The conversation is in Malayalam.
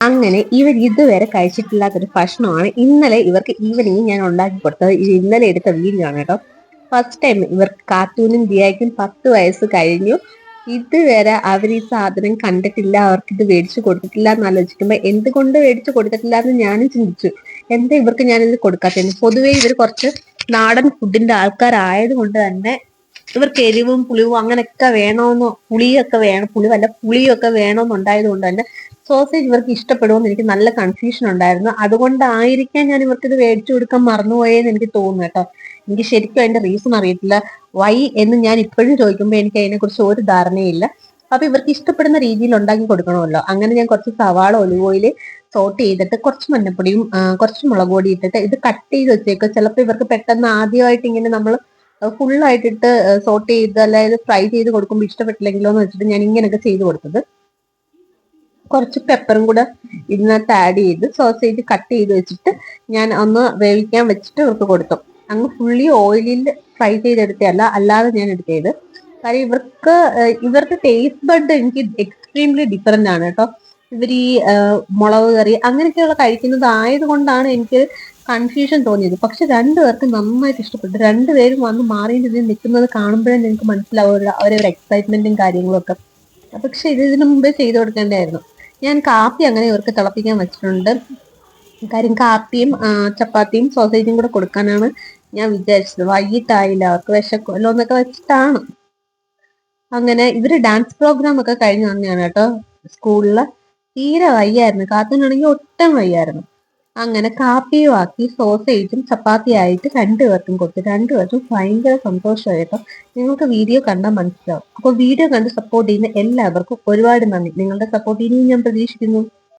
അങ്ങനെ ഇവർ ഇതുവരെ കഴിച്ചിട്ടില്ലാത്തൊരു ഭക്ഷണമാണ് ഇന്നലെ ഇവർക്ക് ഈവനിങ് ഞാൻ ഉണ്ടാക്കി കൊടുത്തത്. ഇത് ഇന്നലെ എടുത്ത വീഡിയോ ആണ് കേട്ടോ. ഫസ്റ്റ് ടൈം ഇവർക്ക് കാത്തൂനും ദിയായ്ക്കും 10 വയസ്സ് കഴിഞ്ഞു. ഇതുവരെ അവർ ഈ സാധനം കണ്ടിട്ടില്ല, അവർക്ക് ഇത് മേടിച്ചു കൊടുത്തിട്ടില്ല എന്ന് ആലോചിക്കുമ്പോൾ എന്തുകൊണ്ട് മേടിച്ചു കൊടുത്തിട്ടില്ല എന്ന് ഞാനും ചിന്തിച്ചു. എന്താ ഇവർക്ക് ഞാനിത് കൊടുക്കാത്തത്? പൊതുവേ ഇവർ കുറച്ച് നാടൻ ഫുഡിന്റെ ആൾക്കാരായത് കൊണ്ട് തന്നെ ഇവർക്ക് എരിവും പുളിവും അങ്ങനെയൊക്കെ വേണമെന്നോ, പുളിയൊക്കെ വേണം, പുളിവല്ല പുളിയൊക്കെ വേണമെന്നുണ്ടായത് കൊണ്ട് തന്നെ സോസേജ് ഇവർക്ക് ഇഷ്ടപ്പെടുമെന്ന് എനിക്ക് നല്ല കൺഫ്യൂഷൻ ഉണ്ടായിരുന്നു. അതുകൊണ്ടായിരിക്കാം ഞാൻ ഇവർക്ക് ഇത് മേടിച്ചു കൊടുക്കാൻ മറന്നുപോയെന്ന് എനിക്ക് തോന്നുന്നു കേട്ടോ. എനിക്ക് ശരിക്കും അതിന്റെ റീസൺ അറിയത്തില്ല. വൈ എന്ന് ഞാൻ ഇപ്പോഴും ചോദിക്കുമ്പോൾ എനിക്ക് അതിനെക്കുറിച്ച് ഒരു ധാരണയില്ല. അപ്പൊ ഇവർക്ക് ഇഷ്ടപ്പെടുന്ന രീതിയിൽ ഉണ്ടാക്കി കൊടുക്കണമല്ലോ. അങ്ങനെ ഞാൻ കുറച്ച് സവാള ഒലിവ് ഓയിൽ സോട്ട് ചെയ്തിട്ട് കുറച്ച് മഞ്ഞപ്പൊടിയും കുറച്ച് മുളക് പൊടി ഇട്ടിട്ട് ഇത് കട്ട് ചെയ്ത് വെച്ചേക്കും. ചിലപ്പോൾ ഇവർക്ക് പെട്ടെന്ന് ആദ്യമായിട്ട് ഇങ്ങനെ നമ്മൾ ഫുള്ളായിട്ടിട്ട് സോട്ട് ചെയ്ത് അതായത് ഫ്രൈ ചെയ്ത് കൊടുക്കുമ്പോൾ ഇഷ്ടപ്പെട്ടില്ലെങ്കിലോ എന്ന് വെച്ചിട്ട് ഞാൻ ഇങ്ങനെയൊക്കെ ചെയ്ത് കൊടുത്തത്. കുറച്ച് പെപ്പറും കൂടെ ഇതിനകത്ത് ആഡ് ചെയ്ത് സോസേജ് കട്ട് ചെയ്ത് വെച്ചിട്ട് ഞാൻ ഒന്ന് വേവിക്കാൻ വെച്ചിട്ട് ഇവർക്ക് കൊടുത്തു. അങ്ങ് ഫുള്ളി ഓയിലിൽ ഫ്രൈ ചെയ്തെടുത്തതല്ല, അല്ലാതെ ഞാൻ എടുത്തത്. കാര്യം ഇവർക്ക് ടേസ്റ്റ് ബഡ് എനിക്ക് എക്സ്ട്രീംലി ഡിഫറെന്റ് ആണ് കേട്ടോ. ഇവർ ഈ മുളക് കറി അങ്ങനെയൊക്കെയുള്ള കഴിക്കുന്നത് ആയതുകൊണ്ടാണ് എനിക്ക് കൺഫ്യൂഷൻ തോന്നിയത്. പക്ഷെ രണ്ടുപേർക്ക് നന്നായിട്ട് ഇഷ്ടപ്പെട്ടു. രണ്ടുപേരും വന്ന് മാറിയിട്ട് നിൽക്കുന്നത് കാണുമ്പോഴേ നിങ്ങൾക്ക് മനസ്സിലാവും അവരൊരു എക്സൈറ്റ്മെന്റും കാര്യങ്ങളും ഒക്കെ. പക്ഷെ ഇതിനു മുമ്പേ ചെയ്തു കൊടുക്കേണ്ടായിരുന്നു. ഞാൻ കാപ്പി അങ്ങനെ ഇവർക്ക് തിളപ്പിക്കാൻ വെച്ചിട്ടുണ്ട്. കാര്യം കാപ്പിയും ചപ്പാത്തിയും സോസേജും കൂടെ കൊടുക്കാനാണ് ഞാൻ വിചാരിച്ചത്. വൈകിട്ടായില്ല, അവർക്ക് വിശക്കുമല്ലോ എന്നൊക്കെ വെച്ചിട്ടാണ്. അങ്ങനെ ഇവര് ഡാൻസ് പ്രോഗ്രാം ഒക്കെ കഴിഞ്ഞു തന്നെയാണ് കേട്ടോ. സ്കൂളില് തീരെ വയ്യായിരുന്നു, കാത്തുനാണെങ്കിൽ ഒട്ടും വയ്യായിരുന്നു. അങ്ങനെ കാപ്പിയും ആക്കി സോസേജും ചപ്പാത്തി ആയിട്ട് രണ്ടുപേർക്കും കൊടുത്തു. രണ്ടുപേർക്കും ഭയങ്കര സന്തോഷമായിട്ടോ. നിങ്ങൾക്ക് വീഡിയോ കണ്ടാൽ മനസ്സിലാവും. അപ്പോൾ വീഡിയോ കണ്ട് സപ്പോർട്ട് ചെയ്യുന്ന എല്ലാവർക്കും ഒരുപാട് നന്ദി. നിങ്ങളുടെ സപ്പോർട്ട് ഇനിയും ഞാൻ പ്രതീക്ഷിക്കുന്നു.